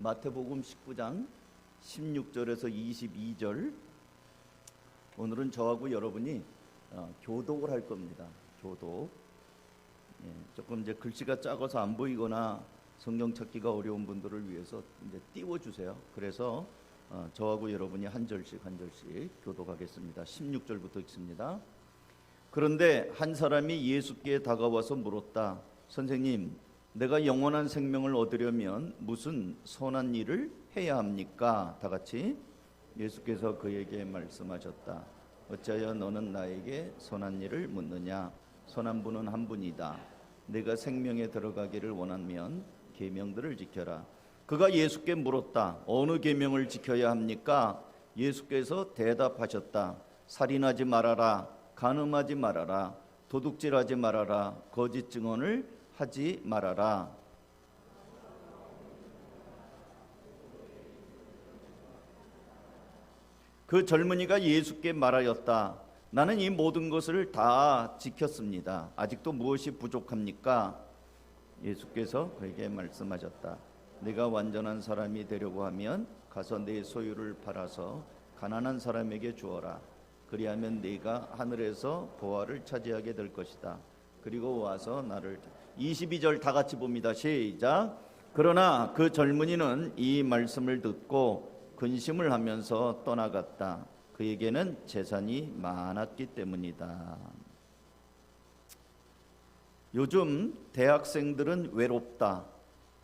마태복음 19장 16절에서 22절. 오늘은 저하고 여러분이 교독을 할 겁니다. 교독. 조금 이제 글씨가 작아서 안 보이거나 성경 찾기가 어려운 분들을 위해서 이제 띄워주세요. 그래서 저하고 여러분이 한 절씩 교독하겠습니다. 16절부터 읽습니다. 그런데 한 사람이 예수께 다가와서 물었다. 선생님, 내가 영원한 생명을 얻으려면 무슨 선한 일을 해야 합니까? 다 같이. 예수께서 그에게 말씀하셨다. 어찌하여 너는 나에게 선한 일을 묻느냐? 선한 분은 한 분이다. 내가 생명에 들어가기를 원하면 계명들을 지켜라. 그가 예수께 물었다. 어느 계명을 지켜야 합니까? 예수께서 대답하셨다. 살인하지 말아라. 간음하지 말아라. 도둑질하지 말아라. 거짓 증언을 하지 말아라. 그 젊은이가 예수께 말하였다. 나는 이 모든 것을 다 지켰습니다. 아직도 무엇이 부족합니까? 예수께서 그에게 말씀하셨다. 네가 완전한 사람이 되려고 하면 가서 네 소유를 팔아서 가난한 사람에게 주어라. 그리하면 네가 하늘에서 보화를 차지하게 될 것이다. 그리고 와서 나를. 22절 다 같이 봅니다. 시작. 그러나 그 젊은이는 이 말씀을 듣고 근심을 하면서 떠나갔다. 그에게는 재산이 많았기 때문이다. 요즘 대학생들은 외롭다.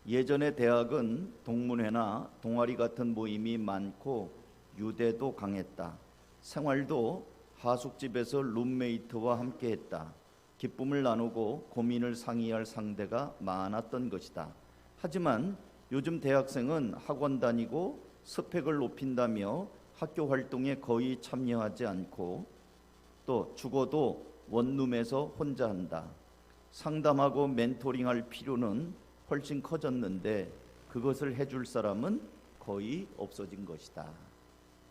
예전에 대학은 동문회나 동아리 같은 모임이 많고 유대도 강했다. 생활도 하숙집에서 룸메이트와 함께했다. 기쁨을 나누고 고민을 상의할 상대가 많았던 것이다. 하지만 요즘 대학생은 학원 다니고 스펙을 높인다며 학교 활동에 거의 참여하지 않고 또 죽어도 원룸에서 혼자 한다. 상담하고 멘토링할 필요는 훨씬 커졌는데 그것을 해줄 사람은 거의 없어진 것이다.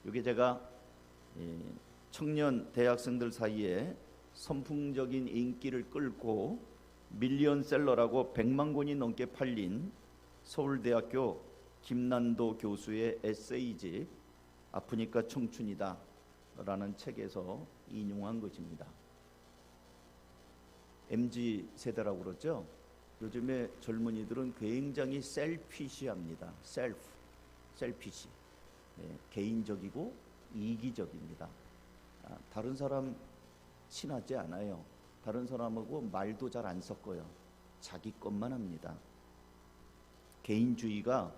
이게 제가 청년 대학생들 사이에 선풍적인 인기를 끌고 밀리언셀러라고 100만 권이 넘게 팔린 서울대학교 김난도 교수의 에세이집 아프니까 청춘이다 라는 책에서 인용한 것입니다. MZ세대라고 그러죠. 요즘에 젊은이들은 굉장히 셀피시합니다. 셀피시. 개인적이고 이기적입니다. 다른 사람 친하지 않아요. 다른 사람하고 말도 잘 안 섞어요. 자기 것만 합니다. 개인주의가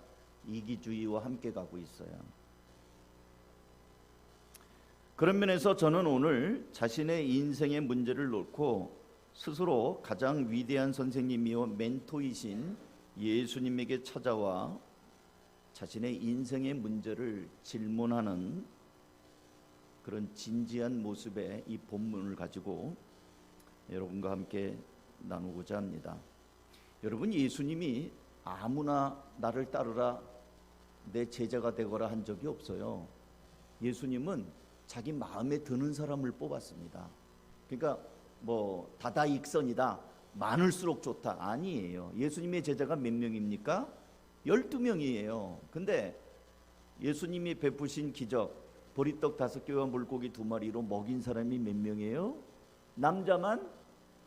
이기주의와 함께 가고 있어요. 그런 면에서 저는 오늘 자신의 인생의 문제를 놓고 스스로 가장 위대한 선생님이요 멘토이신 예수님에게 찾아와 자신의 인생의 문제를 질문하는 그런 진지한 모습의 이 본문을 가지고 여러분과 함께 나누고자 합니다. 여러분, 예수님이 아무나 나를 따르라 내 제자가 되거라 한 적이 없어요. 예수님은 자기 마음에 드는 사람을 뽑았습니다. 그러니까 뭐 다다익선이다, 많을수록 좋다, 아니에요. 예수님의 제자가 몇 명입니까? 12명이에요. 근데 예수님이 베푸신 기적, 보리떡 5개와 물고기 2마리로 먹인 사람이 몇 명이에요? 남자만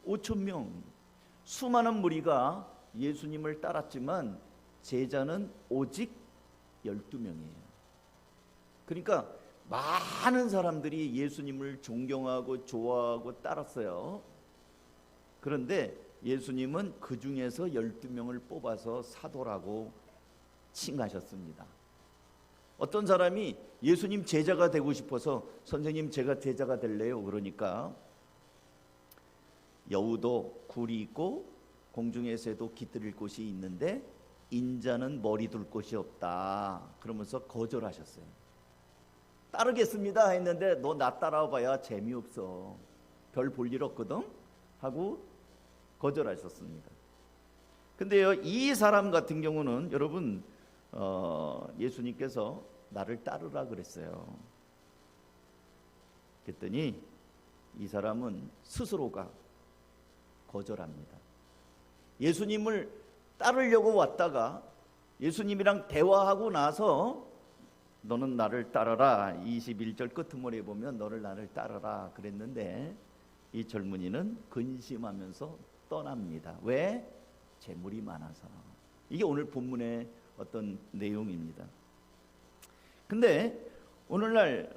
5,000명. 수많은 무리가 예수님을 따랐지만 제자는 오직 12명이에요. 그러니까 많은 사람들이 예수님을 존경하고 좋아하고 따랐어요. 그런데 예수님은 그 중에서 12명을 뽑아서 사도라고 칭하셨습니다. 어떤 사람이 예수님 제자가 되고 싶어서 선생님 제가 제자가 될래요? 그러니까 여우도 굴이 있고 공중의 새도 깃들일 곳이 있는데 인자는 머리 둘 곳이 없다. 그러면서 거절하셨어요. 따르겠습니다 했는데 너 나 따라와봐야 재미없어. 별 볼 일 없거든 하고 거절하셨습니다. 근데요, 이 사람 같은 경우는 여러분 예수님께서 나를 따르라 그랬어요. 그랬더니 이 사람은 스스로가 거절합니다. 예수님을 따르려고 왔다가 예수님이랑 대화하고 나서 너는 나를 따르라, 21절 끄트머리에 보면 너를 나를 따르라 그랬는데 이 젊은이는 근심하면서 떠납니다. 왜? 재물이 많아서. 이게 오늘 본문의 어떤 내용입니다. 근데 오늘날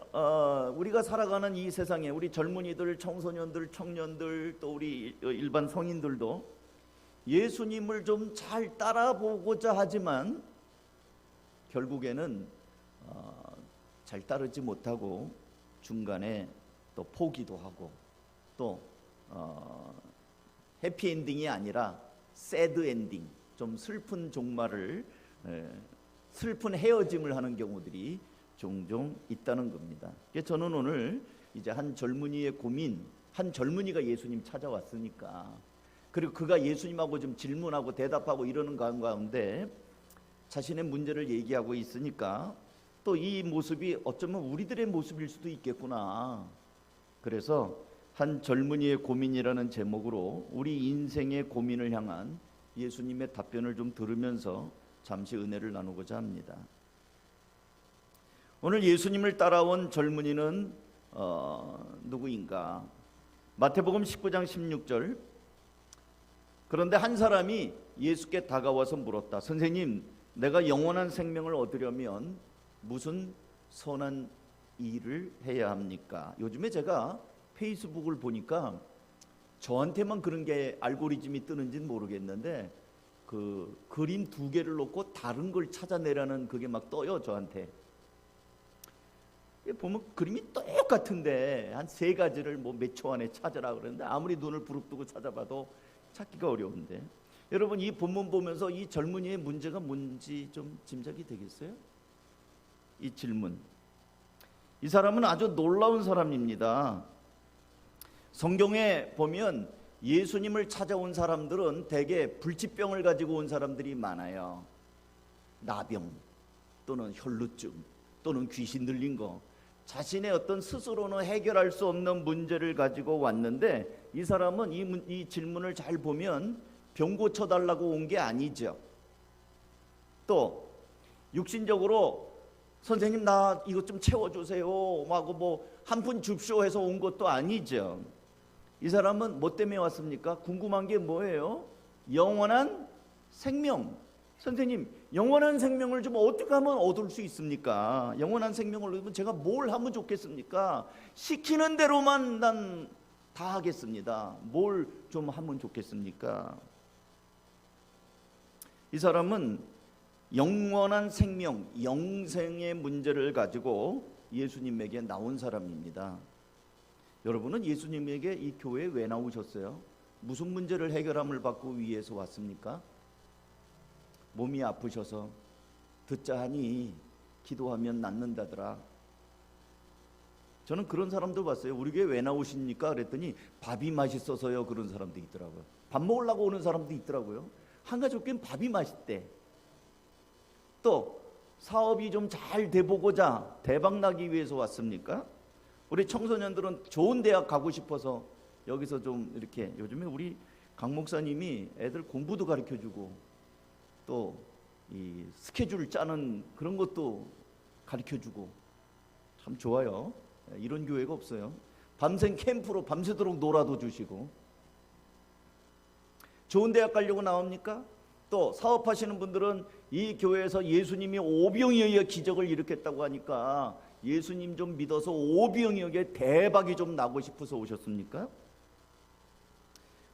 우리가 살아가는 이 세상에 우리 젊은이들, 청소년들, 청년들, 또 우리 일반 성인들도 예수님을 좀 잘 따라보고자 하지만 결국에는 잘 따르지 못하고 중간에 또 포기도 하고 또 해피엔딩이 아니라 새드 엔딩, 좀 슬픈 종말을, 슬픈 헤어짐을 하는 경우들이 종종 있다는 겁니다. 그래서 저는 오늘 이제 한 젊은이의 고민, 한 젊은이가 예수님 찾아왔으니까, 그리고 그가 예수님하고 좀 질문하고 대답하고 이러는 가운데 자신의 문제를 얘기하고 있으니까 또 이 모습이 어쩌면 우리들의 모습일 수도 있겠구나. 그래서 한 젊은이의 고민이라는 제목으로 우리 인생의 고민을 향한 예수님의 답변을 좀 들으면서 잠시 은혜를 나누고자 합니다. 오늘 예수님을 따라온 젊은이는 누구인가? 마태복음 19장 16절. 그런데 한 사람이 예수께 다가와서 물었다. 선생님, 내가 영원한 생명을 얻으려면 무슨 선한 일을 해야 합니까? 요즘에 제가 페이스북을 보니까 저한테만 그런 게 알고리즘이 뜨는지는 모르겠는데 그 그림 2개를 놓고 다른 걸 찾아내라는 그게 막 떠요, 저한테. 보면 그림이 똑같은데 한 3가지를 뭐 몇 초 안에 찾으라 그러는데 아무리 눈을 부릅뜨고 찾아봐도 찾기가 어려운데, 여러분 이 본문 보면서 이 젊은이의 문제가 뭔지 좀 짐작이 되겠어요? 이 질문. 이 사람은 아주 놀라운 사람입니다. 성경에 보면 예수님을 찾아온 사람들은 대개 불치병을 가지고 온 사람들이 많아요. 나병 또는 혈루증 또는 귀신 들린 거, 자신의 어떤 스스로는 해결할 수 없는 문제를 가지고 왔는데 이 사람은 이 질문을 잘 보면 병 고쳐달라고 온 게 아니죠. 또 육신적으로 선생님 나 이것 좀 채워주세요 하고 뭐 한 푼 줍쇼 해서 온 것도 아니죠. 이 사람은 뭐 때문에 왔습니까? 궁금한 게 뭐예요? 영원한 생명. 선생님, 영원한 생명을 좀 어떻게 하면 얻을 수 있습니까? 영원한 생명을 얻으면 제가 뭘 하면 좋겠습니까? 시키는 대로만 난 다 하겠습니다. 뭘 좀 하면 좋겠습니까? 이 사람은 영원한 생명, 영생의 문제를 가지고 예수님에게 나온 사람입니다. 여러분은 예수님에게 이 교회에 왜 나오셨어요? 무슨 문제를 해결함을 받고 위해서 왔습니까? 몸이 아프셔서 듣자 하니 기도하면 낫는다더라. 저는 그런 사람도 봤어요. 우리 교회 왜 나오십니까? 그랬더니 밥이 맛있어서요. 그런 사람도 있더라고요. 밥 먹으려고 오는 사람도 있더라고요. 한 가족끼리 밥이 맛있대. 또 사업이 좀 잘 돼보고자 대박 나기 위해서 왔습니까? 우리 청소년들은 좋은 대학 가고 싶어서 여기서 좀 이렇게, 요즘에 우리 강 목사님이 애들 공부도 가르쳐주고 또 이 스케줄 짜는 그런 것도 가르쳐주고 참 좋아요. 이런 교회가 없어요. 밤샘 캠프로 밤새도록 놀아도 주시고. 좋은 대학 가려고 나옵니까? 또 사업하시는 분들은 이 교회에서 예수님이 오병이어의 기적을 일으켰다고 하니까 예수님 좀 믿어서 오병이어의 대박이 좀 나고 싶어서 오셨습니까?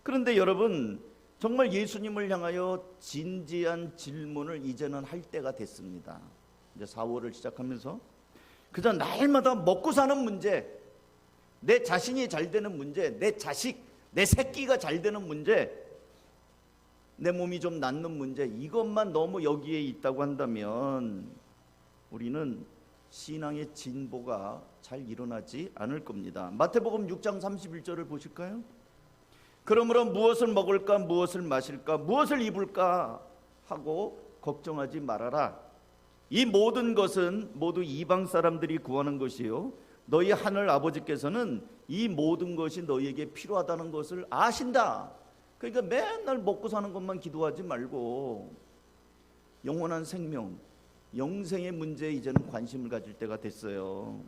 그런데 여러분, 정말 예수님을 향하여 진지한 질문을 이제는 할 때가 됐습니다. 이제 4월을 시작하면서 그저 날마다 먹고 사는 문제, 내 자신이 잘 되는 문제, 내 자식, 내 새끼가 잘 되는 문제, 내 몸이 좀 낫는 문제, 이것만 너무 여기에 있다고 한다면 우리는 신앙의 진보가 잘 일어나지 않을 겁니다. 마태복음 6장 31절을 보실까요? 그러므로 무엇을 먹을까, 무엇을 마실까, 무엇을 입을까 하고 걱정하지 말아라. 이 모든 것은 모두 이방 사람들이 구하는 것이요, 너희 하늘 아버지께서는 이 모든 것이 너희에게 필요하다는 것을 아신다. 그러니까 맨날 먹고 사는 것만 기도하지 말고 영원한 생명, 영생의 문제에 이제는 관심을 가질 때가 됐어요.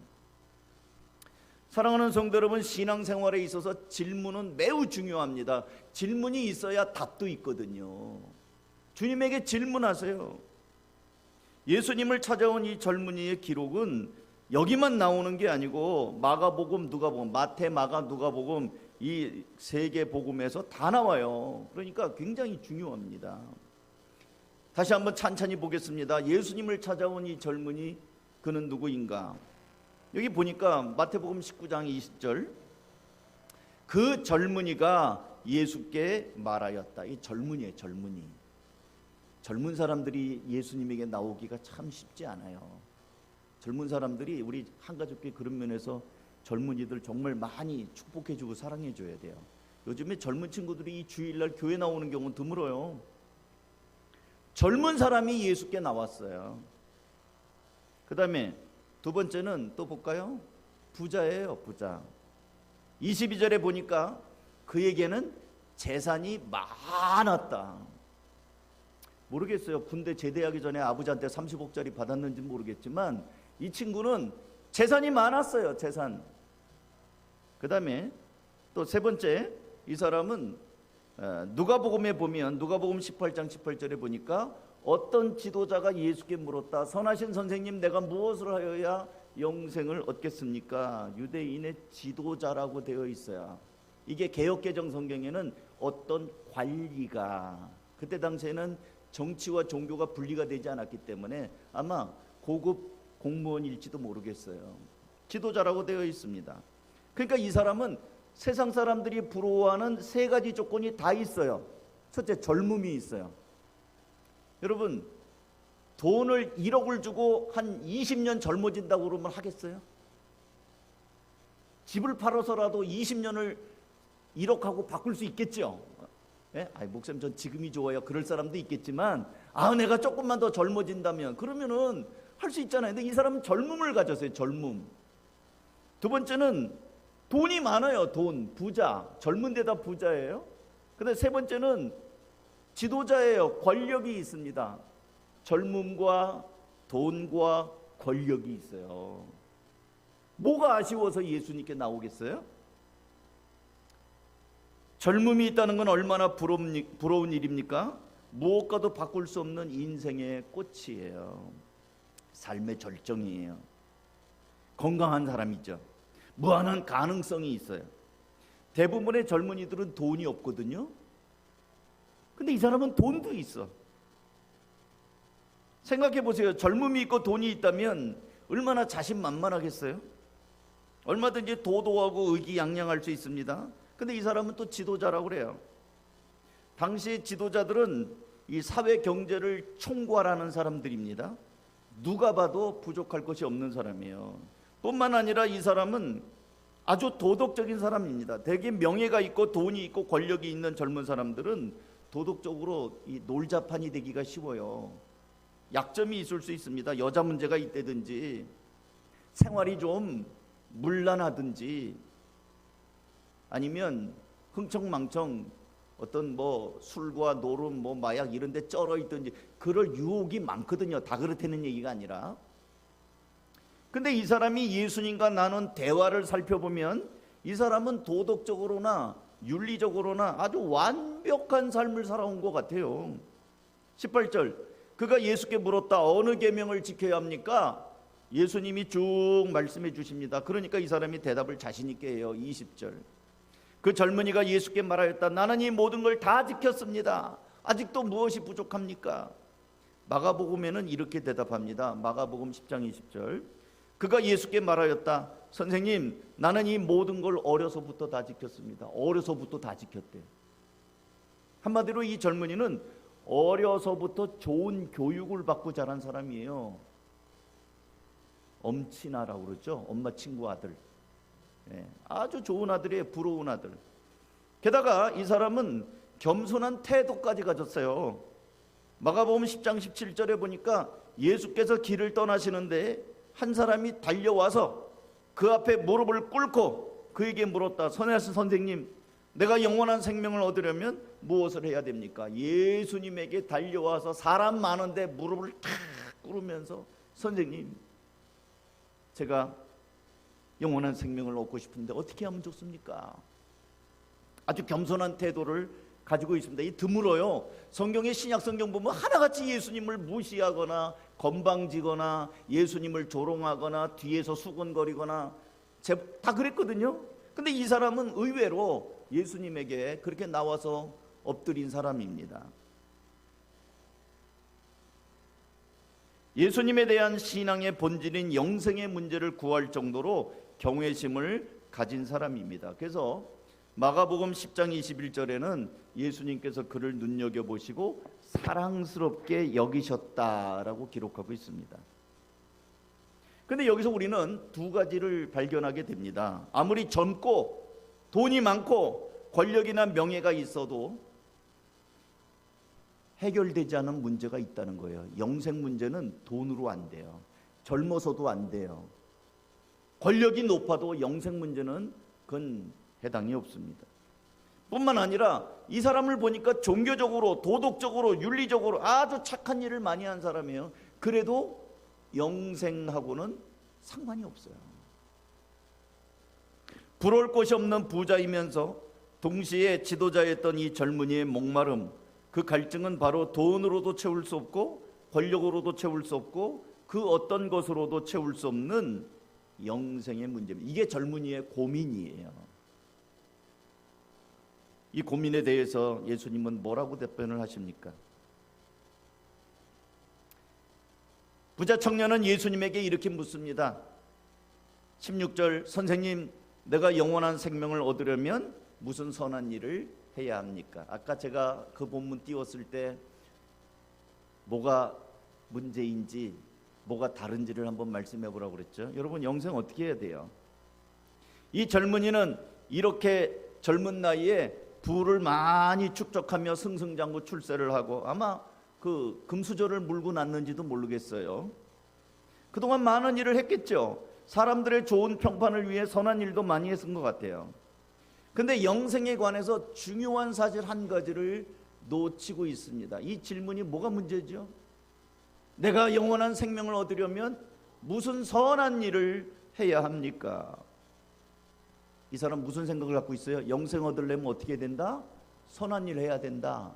사랑하는 성도 여러분, 신앙생활에 있어서 질문은 매우 중요합니다. 질문이 있어야 답도 있거든요. 주님에게 질문하세요. 예수님을 찾아온 이 젊은이의 기록은 여기만 나오는 게 아니고 마가복음, 누가복음, 마태, 마가, 누가복음 이 세 개 복음에서 다 나와요. 그러니까 굉장히 중요합니다. 다시 한번 찬찬히 보겠습니다. 예수님을 찾아온 이 젊은이, 그는 누구인가? 여기 보니까 마태복음 19장 20절, 그 젊은이가 예수께 말하였다. 이 젊은이에요, 젊은이. 젊은 사람들이 예수님에게 나오기가 참 쉽지 않아요. 젊은 사람들이 우리 한가족교회 그런 면에서 젊은이들 정말 많이 축복해주고 사랑해줘야 돼요. 요즘에 젊은 친구들이 이 주일날 교회 나오는 경우는 드물어요. 젊은 사람이 예수께 나왔어요. 그 다음에 두 번째는 또 볼까요? 부자예요, 부자. 22절에 보니까 그에게는 재산이 많았다. 모르겠어요. 군대 제대하기 전에 아버지한테 30억짜리 받았는지 모르겠지만 이 친구는 재산이 많았어요. 재산. 그 다음에 또 세 번째, 이 사람은 누가복음에 보면 누가복음 18장 18절에 보니까 어떤 지도자가 예수께 물었다. 선하신 선생님, 내가 무엇을 하여야 영생을 얻겠습니까? 유대인의 지도자라고 되어 있어요. 이게 개역개정 성경에는 어떤 관리가, 그때 당시에는 정치와 종교가 분리가 되지 않았기 때문에 아마 고급 공무원일지도 모르겠어요. 지도자라고 되어 있습니다. 그러니까 이 사람은 세상 사람들이 부러워하는 세 가지 조건이 다 있어요. 첫째, 젊음이 있어요. 여러분, 돈을 1억을 주고 한 20년 젊어진다고 그러면 하겠어요? 집을 팔아서라도 20년을 1억하고 바꿀 수 있겠죠? 예? 아이, 목사님 전 지금이 좋아요. 그럴 사람도 있겠지만 내가 조금만 더 젊어진다면 그러면은 할 수 있잖아요. 근데 이 사람은 젊음을 가졌어요. 젊음. 두 번째는 돈이 많아요. 돈, 부자. 젊은 데다 부자예요. 근데 세 번째는 지도자예요. 권력이 있습니다. 젊음과 돈과 권력이 있어요. 뭐가 아쉬워서 예수님께 나오겠어요? 젊음이 있다는 건 얼마나 부러운 일입니까? 무엇과도 바꿀 수 없는 인생의 꽃이에요. 삶의 절정이에요. 건강한 사람이죠. 무한한 가능성이 있어요. 대부분의 젊은이들은 돈이 없거든요. 근데 이 사람은 돈도 있어. 생각해 보세요. 젊음이 있고 돈이 있다면 얼마나 자신만만하겠어요? 얼마든지 도도하고 의기양양할 수 있습니다. 근데 이 사람은 또 지도자라고 그래요. 당시 지도자들은 이 사회 경제를 총괄하는 사람들입니다. 누가 봐도 부족할 것이 없는 사람이에요. 뿐만 아니라 이 사람은 아주 도덕적인 사람입니다. 대개 명예가 있고 돈이 있고 권력이 있는 젊은 사람들은 도덕적으로 이 놀자판이 되기가 쉬워요. 약점이 있을 수 있습니다. 여자 문제가 있다든지 생활이 좀 문란하든지 아니면 흥청망청 어떤 술과 노름, 마약 이런 데 쩔어 있든지 그럴 유혹이 많거든요. 다 그렇다는 얘기가 아니라. 근데 이 사람이 예수님과 나눈 대화를 살펴보면 이 사람은 도덕적으로나 윤리적으로나 아주 완벽한 삶을 살아온 것 같아요. 18절, 그가 예수께 물었다. 어느 계명을 지켜야 합니까? 예수님이 쭉 말씀해 주십니다. 그러니까 이 사람이 대답을 자신 있게 해요. 20절, 그 젊은이가 예수께 말하였다. 나는 이 모든 걸 다 지켰습니다. 아직도 무엇이 부족합니까? 마가복음에는 이렇게 대답합니다. 마가복음 10장 20절, 그가 예수께 말하였다. 선생님, 나는 이 모든 걸 어려서부터 다 지켰습니다. 어려서부터 다 지켰대. 한마디로 이 젊은이는 어려서부터 좋은 교육을 받고 자란 사람이에요. 엄친아라고 그러죠. 엄마 친구 아들. 아주 좋은 아들이에요. 부러운 아들. 게다가 이 사람은 겸손한 태도까지 가졌어요. 마가복음 10장 17절에 보니까 예수께서 길을 떠나시는데 한 사람이 달려와서 그 앞에 무릎을 꿇고 그에게 물었다. 선하신 선생님, 내가 영원한 생명을 얻으려면 무엇을 해야 됩니까? 예수님에게 달려와서 사람 많은데 무릎을 탁 꿇으면서 선생님, 제가 영원한 생명을 얻고 싶은데 어떻게 하면 좋습니까? 아주 겸손한 태도를 가지고 있습니다. 이 드물어요. 성경의 신약 성경 보면 하나같이 예수님을 무시하거나 건방지거나 예수님을 조롱하거나 뒤에서 수군거리거나 다 그랬거든요. 근데 이 사람은 의외로 예수님에게 그렇게 나와서 엎드린 사람입니다. 예수님에 대한 신앙의 본질인 영생의 문제를 구할 정도로 경외심을 가진 사람입니다. 그래서 마가복음 10장 21절에는 예수님께서 그를 눈여겨보시고 사랑스럽게 여기셨다라고 기록하고 있습니다. 그런데 여기서 우리는 두 가지를 발견하게 됩니다. 아무리 젊고 돈이 많고 권력이나 명예가 있어도 해결되지 않은 문제가 있다는 거예요. 영생 문제는 돈으로 안 돼요. 젊어서도 안 돼요. 권력이 높아도 영생 문제는 그건 해당이 없습니다. 뿐만 아니라 이 사람을 보니까 종교적으로, 도덕적으로, 윤리적으로 아주 착한 일을 많이 한 사람이에요. 그래도 영생하고는 상관이 없어요. 부러울 것이 없는 부자이면서 동시에 지도자였던 이 젊은이의 목마름, 그 갈증은 바로 돈으로도 채울 수 없고 권력으로도 채울 수 없고 그 어떤 것으로도 채울 수 없는 영생의 문제입니다. 이게 젊은이의 고민이에요. 이 고민에 대해서 예수님은 뭐라고 답변을 하십니까? 부자 청년은 예수님에게 이렇게 묻습니다. 16절, 선생님, 내가 영원한 생명을 얻으려면 무슨 선한 일을 해야 합니까? 아까 제가 그 본문 띄웠을 때 뭐가 문제인지 뭐가 다른지를 한번 말씀해 보라고 그랬죠. 여러분, 영생 어떻게 해야 돼요? 이 젊은이는 이렇게 젊은 나이에 부를 많이 축적하며 승승장구 출세를 하고 아마 그 금수저를 물고 났는지도 모르겠어요. 그동안 많은 일을 했겠죠. 사람들의 좋은 평판을 위해 선한 일도 많이 했은 것 같아요. 근데 영생에 관해서 중요한 사실 한 가지를 놓치고 있습니다. 이 질문이 뭐가 문제죠? 내가 영원한 생명을 얻으려면 무슨 선한 일을 해야 합니까? 이 사람 무슨 생각을 갖고 있어요? 영생 얻으려면 어떻게 된다? 선한 일 해야 된다.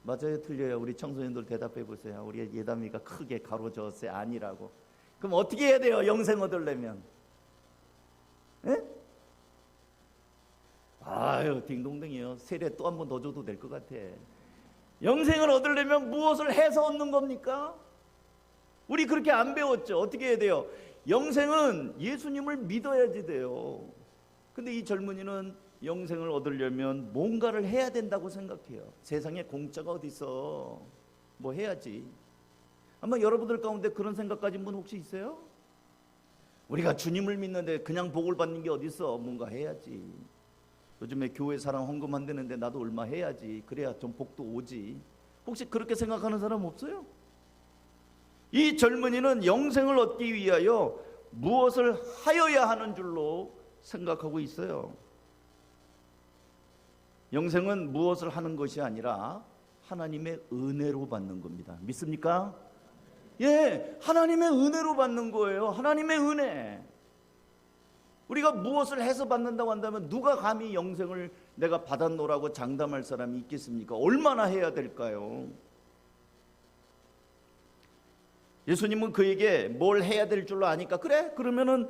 맞아요, 틀려요? 우리 청소년들 대답해 보세요. 우리 예담이가 크게 가로저었어요. 아니라고. 그럼 어떻게 해야 돼요? 영생 얻으려면? 에? 아유, 딩동댕이요. 세례 또 한 번 더 줘도 될 것 같아. 영생을 얻으려면 무엇을 해서 얻는 겁니까? 우리 그렇게 안 배웠죠. 어떻게 해야 돼요? 영생은 예수님을 믿어야지 돼요. 근데 이 젊은이는 영생을 얻으려면 뭔가를 해야 된다고 생각해요. 세상에 공짜가 어디 있어. 뭐 해야지. 아마 여러분들 가운데 그런 생각 가진 분 혹시 있어요? 우리가 주님을 믿는데 그냥 복을 받는 게 어디 있어. 뭔가 해야지. 요즘에 교회 사랑 헌금 안 되는데 나도 얼마 해야지. 그래야 좀 복도 오지. 혹시 그렇게 생각하는 사람 없어요? 이 젊은이는 영생을 얻기 위하여 무엇을 하여야 하는 줄로 생각하고 있어요. 영생은 무엇을 하는 것이 아니라 하나님의 은혜로 받는 겁니다. 믿습니까? 예, 하나님의 은혜로 받는 거예요. 하나님의 은혜. 우리가 무엇을 해서 받는다고 한다면 누가 감히 영생을 내가 받았노라고 장담할 사람이 있겠습니까? 얼마나 해야 될까요? 예수님은 그에게 뭘 해야 될 줄로 아니까 그래? 그러면은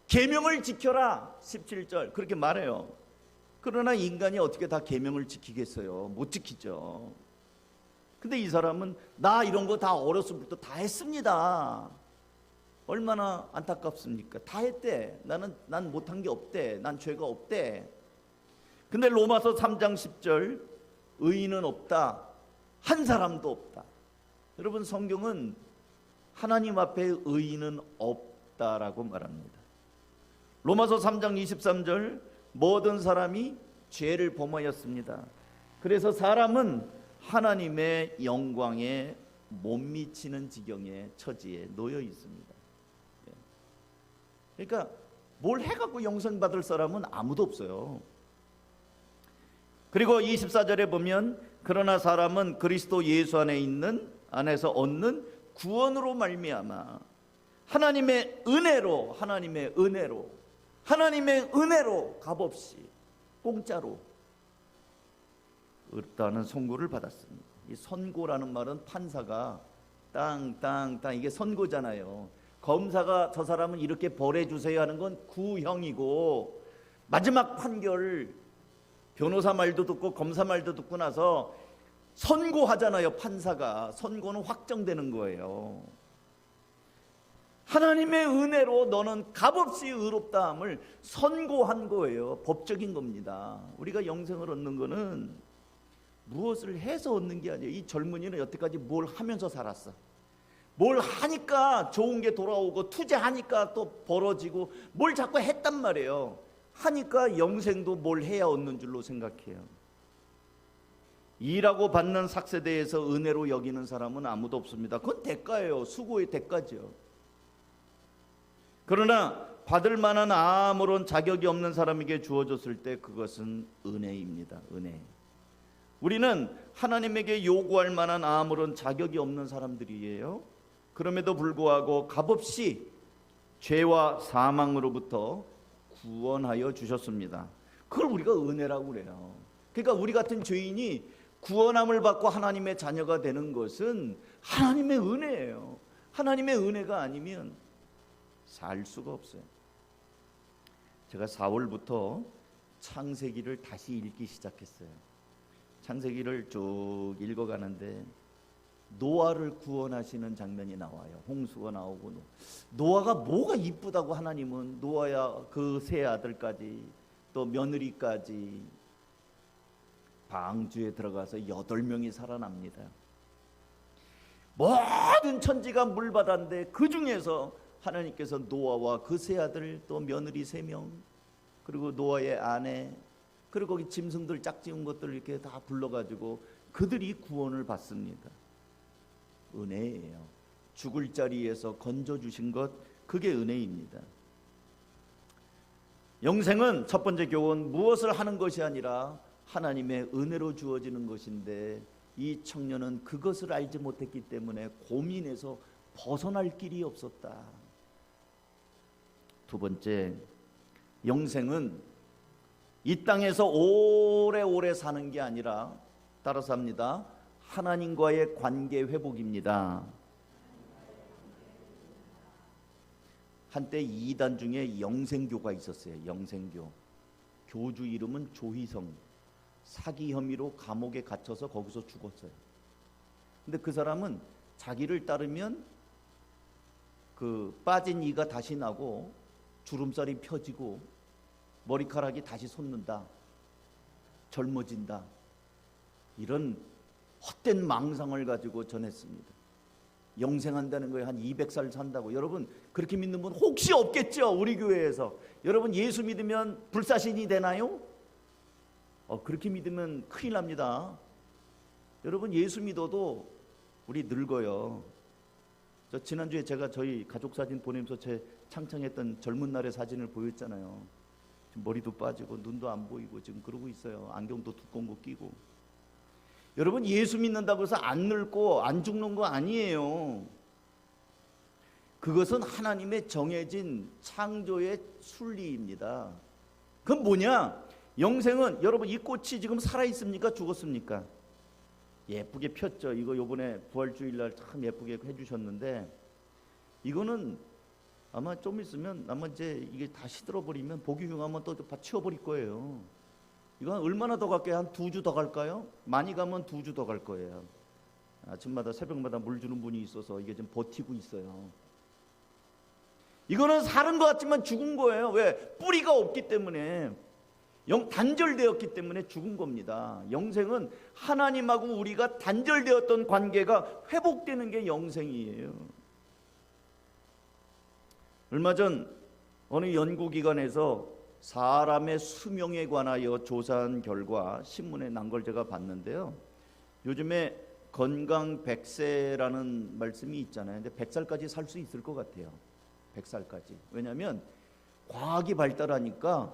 계명을 지켜라. 17절 그렇게 말해요. 그러나 인간이 어떻게 다 계명을 지키겠어요? 못 지키죠. 근데 이 사람은 나 이런 거 다 어렸을 때부터 다 했습니다. 얼마나 안타깝습니까? 다 했대. 난 못한 게 없대. 난 죄가 없대. 근데 로마서 3장 10절 의인은 없다. 한 사람도 없다. 여러분, 성경은 하나님 앞에 의인은 없다라고 말합니다. 로마서 3장 23절 모든 사람이 죄를 범하였습니다. 그래서 사람은 하나님의 영광에 못 미치는 지경의 처지에 놓여 있습니다. 그러니까 뭘 해갖고 영생 받을 사람은 아무도 없어요. 그리고 24절에 보면 그러나 사람은 그리스도 예수 안에 있는 안에서 얻는 구원으로 말미암아 하나님의 은혜로 값없이 공짜로 의롭다는 선고를 받았습니다. 이 선고라는 말은 판사가 땅 이게 선고잖아요. 검사가 저 사람은 이렇게 벌해주세요 하는 건 구형이고, 마지막 판결 변호사 말도 듣고 검사 말도 듣고 나서 선고하잖아요. 판사가 선고는 확정되는 거예요. 하나님의 은혜로 너는 값없이 의롭다함을 선고한 거예요. 법적인 겁니다. 우리가 영생을 얻는 거는 무엇을 해서 얻는 게 아니에요. 이 젊은이는 여태까지 뭘 하면서 살았어. 뭘 하니까 좋은 게 돌아오고, 투자하니까 또 벌어지고, 뭘 자꾸 했단 말이에요. 하니까 영생도 뭘 해야 얻는 줄로 생각해요. 일하고 받는 삭세에 대해서 은혜로 여기는 사람은 아무도 없습니다. 그건 대가예요. 수고의 대가죠. 그러나 받을 만한 아무런 자격이 없는 사람에게 주어졌을 때 그것은 은혜입니다. 은혜. 우리는 하나님에게 요구할 만한 아무런 자격이 없는 사람들이에요. 그럼에도 불구하고 값없이 죄와 사망으로부터 구원하여 주셨습니다. 그걸 우리가 은혜라고 그래요. 그러니까 우리 같은 죄인이 구원함을 받고 하나님의 자녀가 되는 것은 하나님의 은혜예요. 하나님의 은혜가 아니면 살 수가 없어요. 제가 4월부터 창세기를 다시 읽기 시작했어요. 창세기를 쭉 읽어가는데 노아를 구원하시는 장면이 나와요. 홍수가 나오고, 노아가 뭐가 이쁘다고 하나님은 노아야 그 세 아들까지 또 며느리까지 방주에 들어가서 8명이 살아납니다. 모든 천지가 물바다인데 그 중에서 하나님께서 노아와 그 세 아들 또 며느리 3명 그리고 노아의 아내 그리고 거기 짐승들 짝지은 것들 이렇게 다 불러가지고 그들이 구원을 받습니다. 은혜예요. 죽을 자리에서 건져주신 것, 그게 은혜입니다. 영생은 첫 번째 교훈, 무엇을 하는 것이 아니라 하나님의 은혜로 주어지는 것인데, 이 청년은 그것을 알지 못했기 때문에 고민해서 벗어날 길이 없었다. 두 번째, 영생은 이 땅에서 오래오래 사는 게 아니라, 따라서 합니다, 하나님과의 관계 회복입니다. 한때 이단 중에 영생교가 있었어요. 영생교. 교주 이름은 조희성. 사기 혐의로 감옥에 갇혀서 거기서 죽었어요. 근데 그 사람은 자기를 따르면 그 빠진 이가 다시 나고 주름살이 펴지고 머리카락이 다시 솟는다, 젊어진다, 이런 헛된 망상을 가지고 전했습니다. 영생한다는 거에 한 200살 산다고. 여러분 그렇게 믿는 분 혹시 없겠죠? 우리 교회에서. 여러분 예수 믿으면 불사신이 되나요? 그렇게 믿으면 큰일 납니다. 여러분 예수 믿어도 우리 늙어요. 저 지난주에 제가 저희 가족 사진 보내면서 제 창창했던 젊은 날의 사진을 보였잖아요. 지금 머리도 빠지고 눈도 안 보이고 지금 그러고 있어요. 안경도 두꺼운 거 끼고. 여러분 예수 믿는다고 해서 안 늙고 안 죽는 거 아니에요. 그것은 하나님의 정해진 창조의 순리입니다. 그건 뭐냐? 영생은, 여러분 이 꽃이 지금 살아있습니까? 죽었습니까? 예쁘게 폈죠. 이거 요번에 부활주일날 참 예쁘게 해주셨는데, 이거는 아마 좀 있으면 아마 이제 이게 다 시들어버리면 복유경하면 또 다 치워버릴 거예요. 이거 얼마나 더 갈까요? 한 2주 더 갈까요? 많이 가면 2주 더 갈 거예요. 아침마다 새벽마다 물 주는 분이 있어서 이게 좀 버티고 있어요. 이거는 사는 것 같지만 죽은 거예요. 왜? 뿌리가 없기 때문에, 단절되었기 때문에 죽은 겁니다. 영생은 하나님하고 우리가 단절되었던 관계가 회복되는 게 영생이에요. 얼마 전 어느 연구기관에서 사람의 수명에 관하여 조사한 결과 신문에 난 걸 제가 봤는데요. 요즘에 건강 100세라는 말씀이 있잖아요. 근데 100살까지 살 수 있을 것 같아요. 100살까지. 왜냐하면 과학이 발달하니까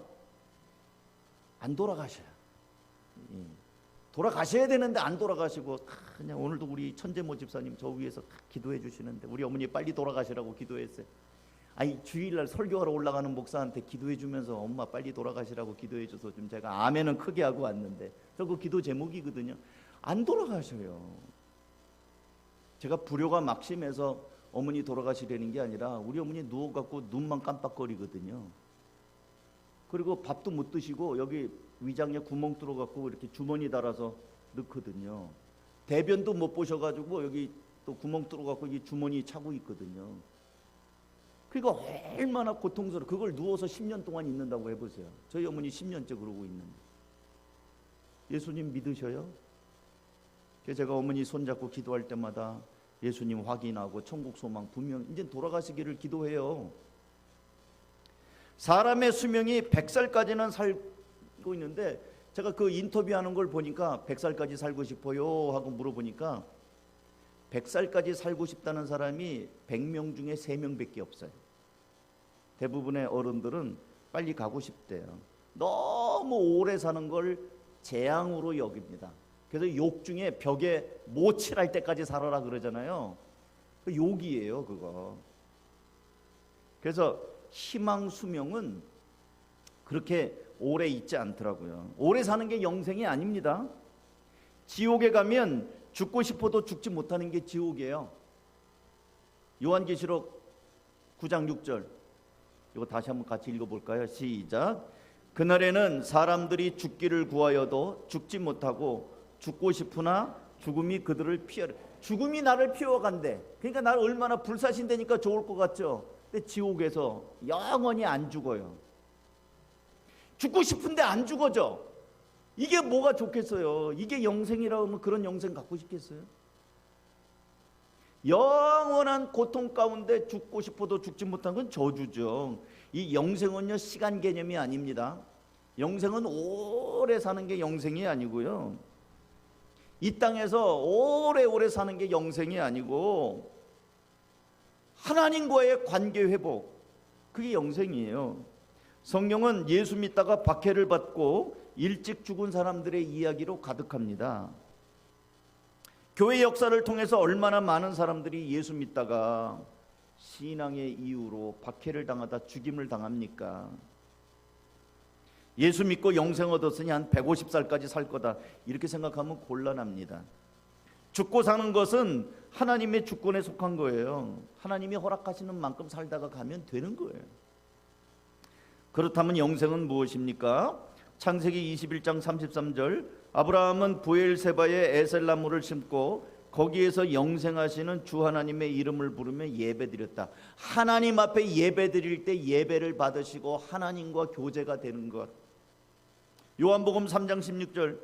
안 돌아가셔요. 예. 돌아가셔야 되는데 안 돌아가시고 그냥 오늘도 우리 천재모 집사님 저 위에서 기도해 주시는데 우리 어머니 빨리 돌아가시라고 기도했어요. 아니 주일날 설교하러 올라가는 목사한테 기도해 주면서 엄마 빨리 돌아가시라고 기도해 줘서 좀 제가 아멘은 크게 하고 왔는데 저 그 기도 제목이거든요. 안 돌아가셔요. 제가 불효가 막심해서 어머니 돌아가시려는 게 아니라 우리 어머니 누워갖고 눈만 깜빡거리거든요. 그리고 밥도 못 드시고 여기 위장에 구멍 뚫어갖고 이렇게 주머니 달아서 넣거든요. 대변도 못 보셔가지고 여기 또 구멍 뚫어갖고 이 주머니 차고 있거든요. 그러니까 얼마나 고통스러워. 그걸 누워서 10년 동안 있는다고 해보세요. 저희 어머니 10년째 그러고 있는데. 예수님 믿으셔요? 제가 어머니 손잡고 기도할 때마다 예수님 확인하고 천국 소망 분명 이제 돌아가시기를 기도해요. 사람의 수명이 100살까지는 살고 있는데 제가 그 인터뷰하는 걸 보니까 100살까지 살고 싶어요 하고 물어보니까 100살까지 살고 싶다는 사람이 100명 중에 3명밖에 없어요. 대부분의 어른들은 빨리 가고 싶대요. 너무 오래 사는 걸 재앙으로 여깁니다. 그래서 욕 중에 벽에 모칠할 때까지 살아라 그러잖아요. 그 욕이에요 그거. 그래서 희망 수명은 그렇게 오래 있지 않더라고요. 오래 사는 게 영생이 아닙니다. 지옥에 가면 죽고 싶어도 죽지 못하는 게 지옥이에요. 요한계시록 9장 6절 이거 다시 한번 같이 읽어볼까요? 시작. 그날에는 사람들이 죽기를 구하여도 죽지 못하고 죽고 싶으나 죽음이 그들을 피하려. 죽음이 나를 피워간대. 그러니까 나를 얼마나 불사신되니까 좋을 것 같죠. 근데 지옥에서 영원히 안 죽어요. 죽고 싶은데 안 죽어져. 이게 뭐가 좋겠어요? 이게 영생이라고 하면 그런 영생 갖고 싶겠어요? 영원한 고통 가운데 죽고 싶어도 죽지 못한 건 저주죠. 이 영생은요 시간 개념이 아닙니다. 영생은 오래 사는 게 영생이 아니고요. 이 땅에서 오래오래 사는 게 영생이 아니고 하나님과의 관계 회복, 그게 영생이에요. 성경은 예수 믿다가 박해를 받고 일찍 죽은 사람들의 이야기로 가득합니다. 교회 역사를 통해서 얼마나 많은 사람들이 예수 믿다가 신앙의 이유로 박해를 당하다 죽임을 당합니까? 예수 믿고 영생 얻었으니 한 150살까지 살 거다 이렇게 생각하면 곤란합니다. 죽고 사는 것은 하나님의 주권에 속한 거예요. 하나님이 허락하시는 만큼 살다가 가면 되는 거예요. 그렇다면 영생은 무엇입니까? 창세기 21장 33절 아브라함은 부엘세바에 에셀나무를 심고 거기에서 영생하시는 주 하나님의 이름을 부르며 예배드렸다. 하나님 앞에 예배드릴 때 예배를 받으시고 하나님과 교제가 되는 것. 요한복음 3장 16절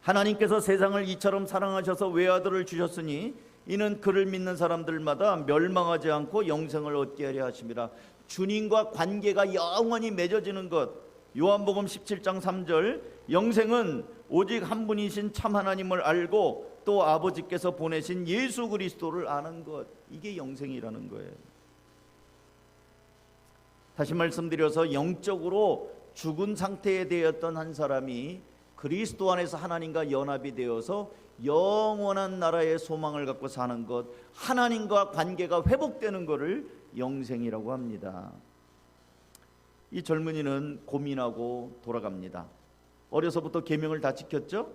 하나님께서 세상을 이처럼 사랑하셔서 외아들을 주셨으니 이는 그를 믿는 사람들마다 멸망하지 않고 영생을 얻게 하려 하심이라. 주님과 관계가 영원히 맺어지는 것. 요한복음 17장 3절 영생은 오직 한 분이신 참 하나님을 알고 또 아버지께서 보내신 예수 그리스도를 아는 것. 이게 영생이라는 거예요. 다시 말씀드려서 영적으로 죽은 상태에 되었던 한 사람이 그리스도 안에서 하나님과 연합이 되어서 영원한 나라의 소망을 갖고 사는 것, 하나님과 관계가 회복되는 것을 영생이라고 합니다. 이 젊은이는 고민하고 돌아갑니다. 어려서부터 계명을 다 지켰죠?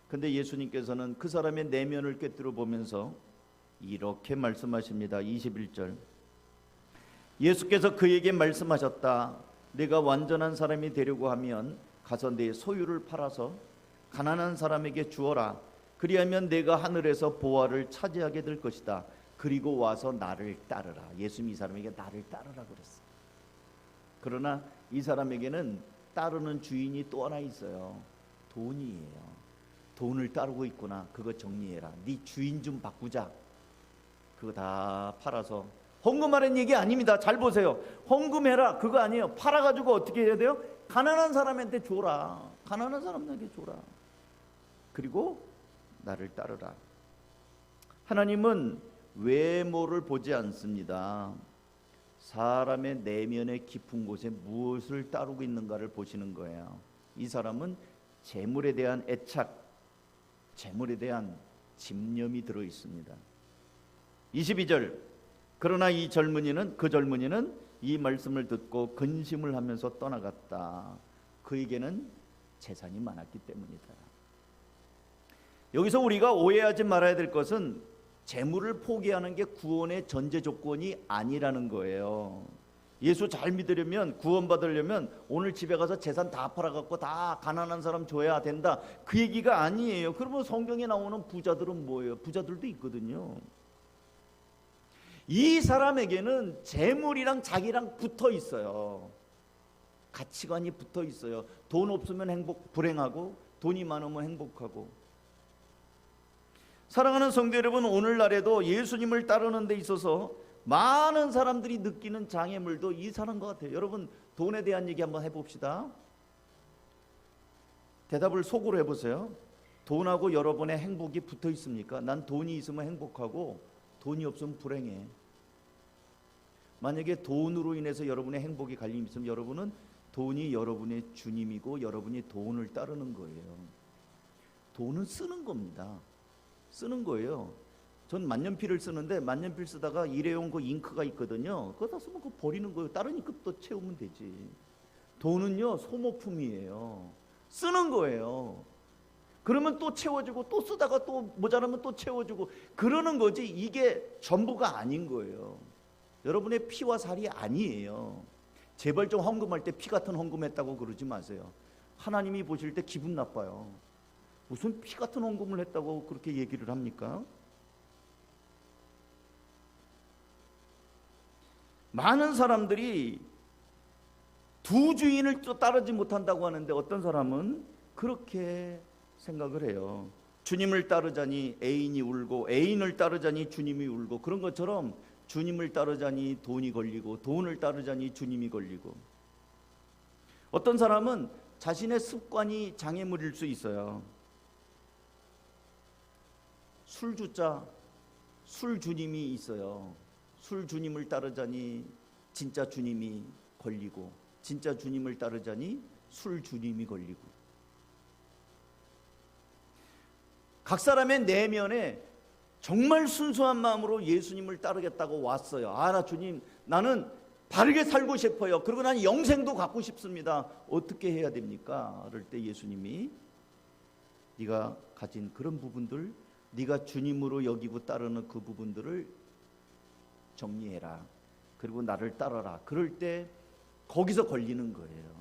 근데 예수님께서는 그 사람의 내면을 꿰뚫어 보면서 이렇게 말씀하십니다. 21절 예수께서 그에게 말씀하셨다. 네가 완전한 사람이 되려고 하면 가서 네 소유를 팔아서 가난한 사람에게 주어라. 그리하면 내가 하늘에서 보화를 차지하게 될 것이다. 그리고 와서 나를 따르라. 예수님이 이 사람에게 나를 따르라 그랬어요. 그러나 이 사람에게는 따르는 주인이 또 하나 있어요. 돈이에요. 돈을 따르고 있구나. 그거 정리해라. 네 주인 좀 바꾸자. 그거 다 팔아서. 헌금하라는 얘기 아닙니다. 잘 보세요. 헌금해라 그거 아니에요. 팔아가지고 어떻게 해야 돼요? 가난한 사람한테 줘라. 가난한 사람에게 줘라. 그리고 나를 따르라. 하나님은 외모를 보지 않습니다. 사람의 내면의 깊은 곳에 무엇을 따르고 있는가를 보시는 거예요. 이 사람은 재물에 대한 애착, 재물에 대한 집념이 들어 있습니다. 22절, 그러나 그 젊은이는 이 말씀을 듣고 근심을 하면서 떠나갔다. 그에게는 재산이 많았기 때문이다. 여기서 우리가 오해하지 말아야 될 것은 재물을 포기하는 게 구원의 전제 조건이 아니라는 거예요. 예수 잘 믿으려면, 구원받으려면 오늘 집에 가서 재산 다 팔아갖고 다 가난한 사람 줘야 된다, 그 얘기가 아니에요. 그러면 성경에 나오는 부자들은 뭐예요? 부자들도 있거든요. 이 사람에게는 재물이랑 자기랑 붙어 있어요. 가치관이 붙어 있어요. 돈 없으면 불행하고 돈이 많으면 행복하고. 사랑하는 성도 여러분, 오늘날에도 예수님을 따르는 데 있어서 많은 사람들이 느끼는 장애물도 이 사람과 같아요. 여러분, 돈에 대한 얘기 한번 해봅시다. 대답을 속으로 해보세요. 돈하고 여러분의 행복이 붙어 있습니까? 난 돈이 있으면 행복하고 돈이 없으면 불행해. 만약에 돈으로 인해서 여러분의 행복이 갈림이 있으면 여러분은 돈이 여러분의 주님이고 여러분이 돈을 따르는 거예요. 돈은 쓰는 겁니다. 쓰는 거예요. 전 만년필을 쓰는데 만년필 쓰다가 일회용 그 잉크가 있거든요. 그거 다 쓰면 그거 버리는 거예요. 다른 잉크 또 채우면 되지. 돈은요, 소모품이에요. 쓰는 거예요. 그러면 또 채워주고, 또 쓰다가 또 모자라면 또 채워주고, 그러는 거지. 이게 전부가 아닌 거예요. 여러분의 피와 살이 아니에요. 제발 좀 헌금할 때 피 같은 헌금했다고 그러지 마세요. 하나님이 보실 때 기분 나빠요. 무슨 피 같은 헌금을 했다고 그렇게 얘기를 합니까? 많은 사람들이 두 주인을 또 따르지 못한다고 하는데 어떤 사람은 그렇게 생각을 해요. 주님을 따르자니 애인이 울고 애인을 따르자니 주님이 울고, 그런 것처럼 주님을 따르자니 돈이 걸리고 돈을 따르자니 주님이 걸리고. 어떤 사람은 자신의 습관이 장애물일 수 있어요. 술주자, 술 주님이 있어요. 술 주님을 따르자니 진짜 주님이 걸리고, 진짜 주님을 따르자니 술 주님이 걸리고. 각 사람의 내면에 정말 순수한 마음으로 예수님을 따르겠다고 왔어요. 나 주님, 나는 바르게 살고 싶어요. 그리고 난 영생도 갖고 싶습니다. 어떻게 해야 됩니까? 그럴 때 예수님이 네가 가진 그런 부분들, 네가 주님으로 여기고 따르는 그 부분들을 정리해라. 그리고 나를 따라라. 그럴 때 거기서 걸리는 거예요.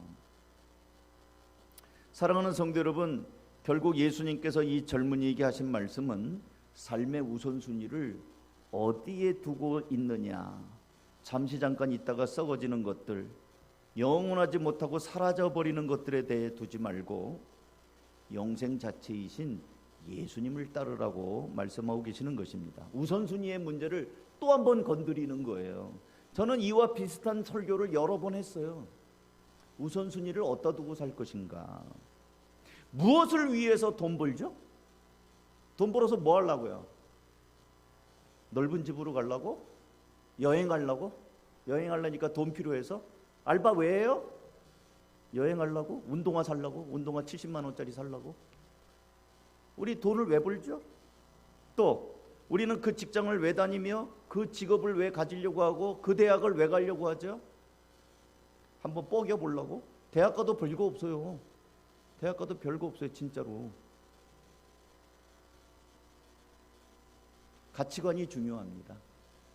사랑하는 성도 여러분, 결국 예수님께서 이 젊은이에게 하신 말씀은 삶의 우선순위를 어디에 두고 있느냐, 잠시 잠깐 있다가 썩어지는 것들, 영원하지 못하고 사라져버리는 것들에 대해 두지 말고 영생 자체이신 예수님을 따르라고 말씀하고 계시는 것입니다. 우선순위의 문제를 또 한 번 건드리는 거예요. 저는 이와 비슷한 설교를 여러 번 했어요. 우선순위를 어디다 두고 살 것인가. 무엇을 위해서 돈 벌죠? 돈 벌어서 뭐 하려고요? 넓은 집으로 가려고? 여행하려고? 여행하려니까 돈 필요해서? 알바 왜 해요? 여행하려고? 운동화 살려고? 운동화 70만 원짜리 살려고? 우리 돈을 왜 벌죠? 또 우리는 그 직장을 왜 다니며 그 직업을 왜 가지려고 하고 그 대학을 왜 가려고 하죠? 한번 뻐겨 보려고? 대학 가도 별거 없어요. 대학 가도 별거 없어요, 진짜로. 가치관이 중요합니다.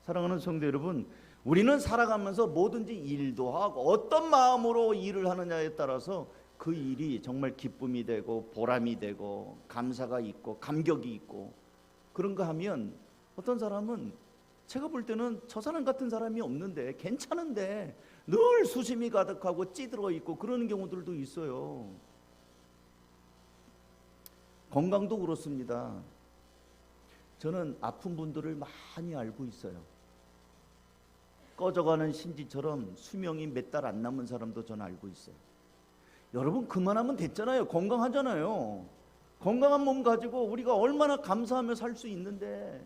사랑하는 성도 여러분, 우리는 살아가면서 뭐든지 일도 하고 어떤 마음으로 일을 하느냐에 따라서 그 일이 정말 기쁨이 되고 보람이 되고 감사가 있고 감격이 있고, 그런 거 하면 어떤 사람은 제가 볼 때는 저 사람 같은 사람이 없는데 괜찮은데 늘 수심이 가득하고 찌들어 있고 그러는 경우들도 있어요. 건강도 그렇습니다. 저는 아픈 분들을 많이 알고 있어요. 꺼져가는 신지처럼 수명이 몇 달 안 남은 사람도 저는 알고 있어요. 여러분, 그만하면 됐잖아요. 건강하잖아요. 건강한 몸 가지고 우리가 얼마나 감사하며 살 수 있는데,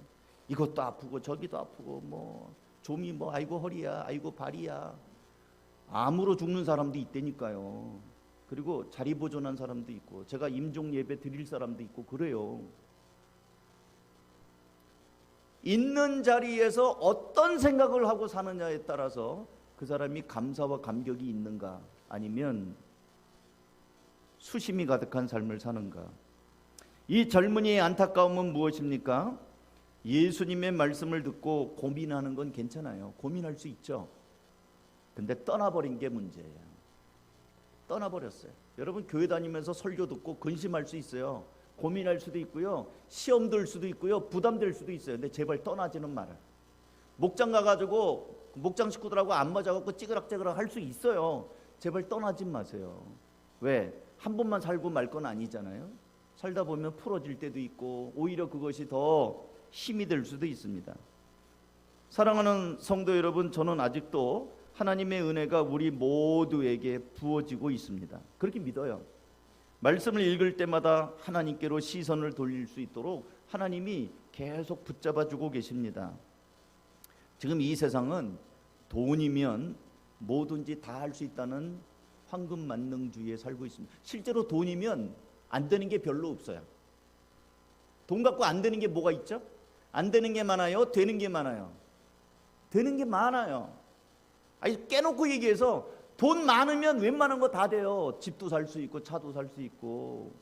이것도 아프고 저기도 아프고 뭐 좀이 뭐 아이고 허리야 아이고 발이야, 암으로 죽는 사람도 있다니까요. 그리고 자리 보존한 사람도 있고 제가 임종 예배 드릴 사람도 있고 그래요. 있는 자리에서 어떤 생각을 하고 사느냐에 따라서 그 사람이 감사와 감격이 있는가 아니면 수심이 가득한 삶을 사는가. 이 젊은이의 안타까움은 무엇입니까? 예수님의 말씀을 듣고 고민하는 건 괜찮아요. 고민할 수 있죠. 근데 떠나버린 게 문제예요. 떠나버렸어요. 여러분 교회 다니면서 설교 듣고 근심할 수 있어요. 고민할 수도 있고요. 시험 들 수도 있고요. 부담될 수도 있어요. 근데 제발 떠나지는 말아요. 목장 가가지고 목장 식구들하고 안 맞아갖고 찌그락찌그락 할 수 있어요. 제발 떠나지 마세요. 왜? 한 번만 살고 말 건 아니잖아요. 살다 보면 풀어질 때도 있고 오히려 그것이 더 힘이 될 수도 있습니다. 사랑하는 성도 여러분, 저는 아직도 하나님의 은혜가 우리 모두에게 부어지고 있습니다. 그렇게 믿어요. 말씀을 읽을 때마다 하나님께로 시선을 돌릴 수 있도록 하나님이 계속 붙잡아주고 계십니다. 지금 이 세상은 돈이면 뭐든지 다 할 수 있다는 황금만능주의에 살고 있습니다. 실제로 돈이면 안 되는 게 별로 없어요. 돈 갖고 안 되는 게 뭐가 있죠? 안 되는 게 많아요? 되는 게 많아요? 되는 게 많아요. 아니 깨놓고 얘기해서 돈 많으면 웬만한 거 다 돼요. 집도 살 수 있고 차도 살 수 있고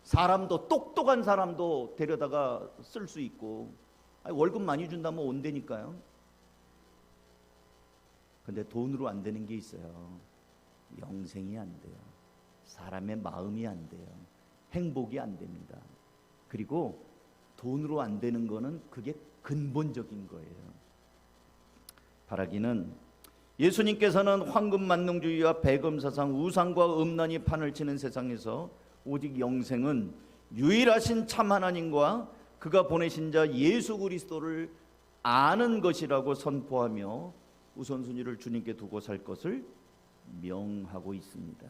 사람도 똑똑한 사람도 데려다가 쓸 수 있고 아니, 월급 많이 준다면 온다니까요. 근데 돈으로 안 되는 게 있어요. 영생이 안 돼요. 사람의 마음이 안 돼요. 행복이 안 됩니다. 그리고 돈으로 안 되는 거는 그게 근본적인 거예요. 바라기는 예수님께서는 황금만능주의와 배금사상, 우상과 음란이 판을 치는 세상에서 오직 영생은 유일하신 참 하나님과 그가 보내신 자 예수 그리스도를 아는 것이라고 선포하며 우선순위를 주님께 두고 살 것을 명하고 있습니다.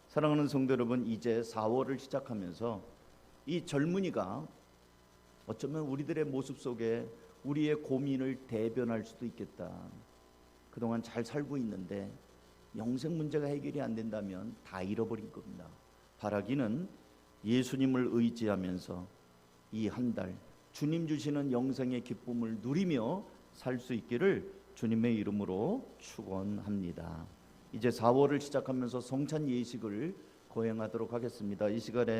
사랑하는 성도 여러분, 이제 4월을 시작하면서 이 젊은이가 어쩌면 우리들의 모습 속에 우리의 고민을 대변할 수도 있겠다. 그동안 잘 살고 있는데 영생 문제가 해결이 안 된다면 다 잃어버린 겁니다. 바라기는 예수님을 의지하면서 이 한 달 주님 주시는 영생의 기쁨을 누리며 살 수 있기를 주님의 이름으로 축원합니다. 이제 4월을 시작하면서 성찬 예식을 거행하도록 하겠습니다. 이 시간에